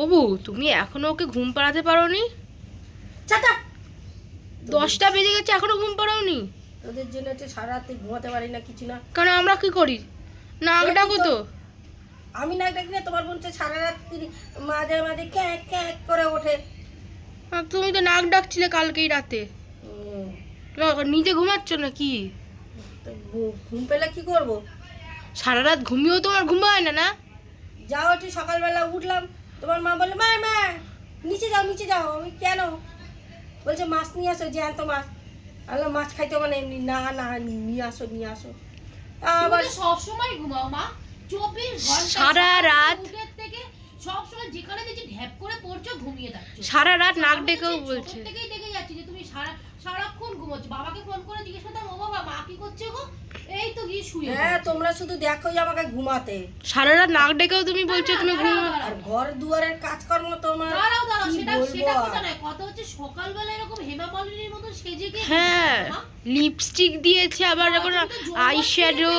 Obu তুমি এখনো ওকে ঘুম পাড়াতে পারোনি? চাটা 10টা বেজে গেছে এখনো ঘুম পাড়াওনি? তোদের জন্য হচ্ছে সারা রাতে ঘুমাতে পারি না, কিছু না। কারণ আমরা কি করি, নাক ডাকো তো। আমি নাক ডাকি না, তোমার বোন সারা রাত্রি মাঝে মাঝে ক্যাঁক ক্যাঁক করে ওঠে। আর তুমি তো নাক ডাকছিলে কালকেই রাতে। নিজে ঘুমাচ্ছ না কি? তো ঘুম পেলে কি করব? সারা রাত ঘুমিয়েও তোমার ঘুম হয় না? না যাও, একটু সকালবেলা উঠলাম, তোমার মা বলে মা মা নিচে যাও নিচে যাও। আমি কেন? বলছে মাছ নিয়ে আসো, জ্যান্ত মাছ। আলো মাছ খাইতে মানে এমনি না না নিয়ে আসো নিয়ে আসো। আবার সব সময় ঘুমাও মা? 24 ঘন্টা সারা রাত থেকে সব সময় যেখানে দেখি ঢ্যাপ করে পড়ছো, ঘুমিয়ে যাচ্ছো। সারা রাত নাক ডেকেও বলছে। ছোট থেকেই দেখে যাচ্ছি যে তুমি সারাক্ষণ ঘুমোচ্ছো। বাবাকে ফোন করে জিজ্ঞেস করতাম, ও বাবা মা কি করছে গো? এই তো গিয়ে শুয়ে। হ্যাঁ, তোমরা শুধু দেখো যে আমাকে ঘুমাতে। সারা রাত নাক ডেকেও তুমি বলছো তুমি ঘুমো। আর ঘর দুয়ারের কাজকর্ম তোমার দাঁড়াও দাঁড়াও, কি সেটা বলবো সেটা আর? কথা নয়, কথা হচ্ছে সকালবেলা এরকম হেমা মালিনীর মতো সেজে গিয়ে হ্যাঁ, ঘুমাও, মা। লিপস্টিক দিয়েছে আবার এখন তুমি তো জোর আই করে শ্যাডো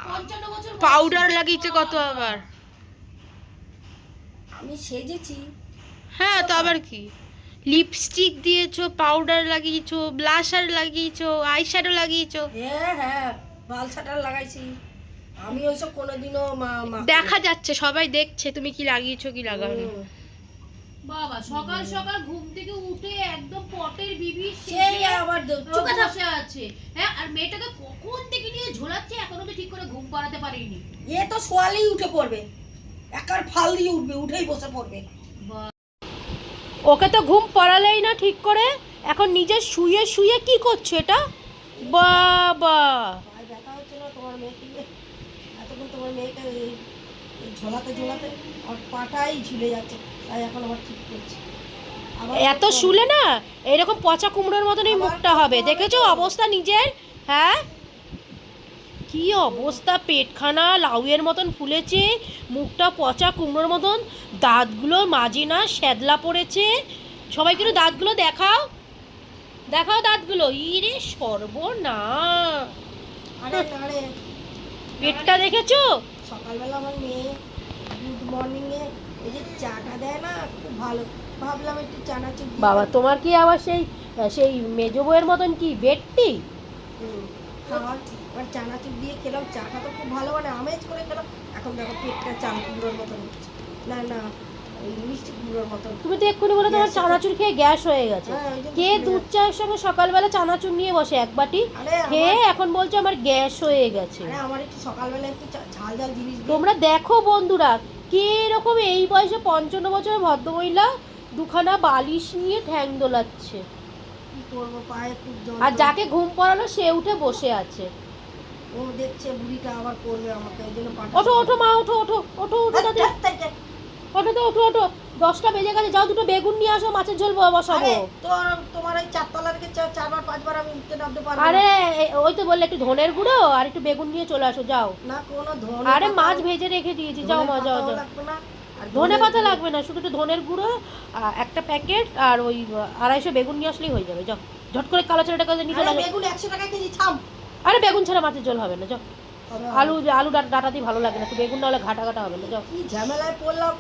55 বছর বয়সে। পাউডার লাগিয়েছে কত আবার। আমি সেজেছি। হ্যাঁ তো আবার কি, লিপস্টিক দিয়েছো, পাউডার লাগিয়েছো, ব্লাশার লাগিয়েছো, আই শ্যাডো লাগিয়েছো। হ্যাঁ হ্যাঁ, বাল ছাটার লাগাইছি। আমি ওইসব কোনোদিনও দেখা যাচ্ছে, সবাই দেখছে তুমি কি লাগিয়েছো কি লাগাওনি। বাবা সকাল সকাল ঘুম থেকে উঠে একদম পটের বিবি সেই আবার চুপে থাক। বসে আছে। হ্যাঁ, আর মেয়েটাকে কখন থেকে নিয়ে ঝোলাচ্ছে, এখনো তো ঠিক করে ঘুম পাড়াতে পারিনি। এ তো শোয়ালেই উঠে পড়বে, একার ফাল দিয়ে উঠবে, উঠেই বসে পড়বে। ওকে তো ঘুম পড়ালেই না ঠিক করে, এখন নিজে শুয়ে শুয়ে কি করছো এটা? বাবা পায়ে ব্যথা হচ্ছে না তোমার মেয়েকে নিয়ে? এতক্ষণ তোমার মেয়েকে এই ঝোলাতে ঝোলাতে আমার পাটাই ঝুলে যাচ্ছে, তাই এখন আবার ঠিক করছি। আবার এত শুলে না এরকম পচা কুমড়োর মতনই মুখটা হবে, দেখেছো অবস্থা নিজের? হ্যাঁ, কি অবস্থা, পেটখানা লাউয়ের মতন ফুলেছে, মুখটা পচা কুমড়োর মতন, দাঁতগুলো মাঝে না শ্যাদলা পড়েছে। সবাই কিন্তু দাঁতগুলো দেখাও, দেখাও দাঁতগুলো। ইরে সর্বনাশ, আরে আরে পেটটা দেখেছো? সকালবেলা আমার মেয়ে গুড মর্নিংয়ে এই যে চাটা দেয় না, খুব ভালো। ভাবলাম একটু চানাচুর দিই। বাবা তোমার কি আবার সেই সেই মেজো বউয়ের মতন কি বেডটি? খাওয়ার আর চানাচুর দিয়ে খেলাম, চাটা তো খুব ভালো, মানে আমেজ করে খেলাম। এখন দেখো পেটটা চাল কুমড়োর মতন হচ্ছে। না না, ওই মিষ্টি কুমড়োর মতন। তুমি তো এক্ষুনি বলে তোমার চানাচুর খেয়ে গ্যাস হয়ে গেছে। হ্যাঁ, ওই জন্য কে ফুলে দুধ চায়ের সঙ্গে সকালবেলা চানাচুর নিয়ে বসে এক বাটি আরে খেয়ে এখন বলছে আমার গ্যাস হয়ে গেছে। আরে আমার একটু সকালবেলা একটু ঝাল ঝাল জিনিস দিয়ে। তোমরা দেখো বন্ধুরা, কে এরকম এই বয়সে 55 বছরের ভদ্রমহিলা দুখানা বালিশ নিয়ে ঠ্যাং দোলাচ্ছে, কি করবো, পায়ে খুব জল। আর যাকে ঘুম পড়ালো সে উঠে বসে আছে। ও দেখছে বুড়িটা আবার করবে আমাকে, এই জন্য পাটা। ওঠো ওঠো মা, ওঠো ওঠো ওঠো ওঠো দাদা, ওঠো তো ওঠো ওঠো, 10টা বেজে গেছে, যাও দুটো বেগুন নিয়ে আসো, মাছের ঝোল বসাবো। আরে তোমার ওই চারতলা থেকে 4-5 বার আমি উঠতে নামতে পারবো না। আরে ওই তো বললে একটু ধনের গুঁড়ো আর একটু বেগুন নিয়ে চলে আসো, যাও। না কোনো ধনে আরে পাতা- মাছ ভেজে রেখে দিয়েছি, যাও মা যাও যাও। লাগবে না। আর ধনে পাতা লাগবে না, শুধু একটু ধনের গুঁড়ো, একটা প্যাকেট আর ওই 250 বেগুন নিয়ে আসলেই হয়ে যাবে, যাও। ঝট করে কালো ছেলেটা কাছে নিয়ে চলে আরে আসো। বেগুন 100 টাকা কেজি, থাম। আরে বেগুন ছাড়া মাছের ঝোল হবে না, যাও। হবে, হবে। আলু ডাটা দিয়ে ভালো লাগে না, একটু বেগুন না হলে ঘাটা ঘাটা হবে না, যাও। কি ঝামেলায় পড়লাম।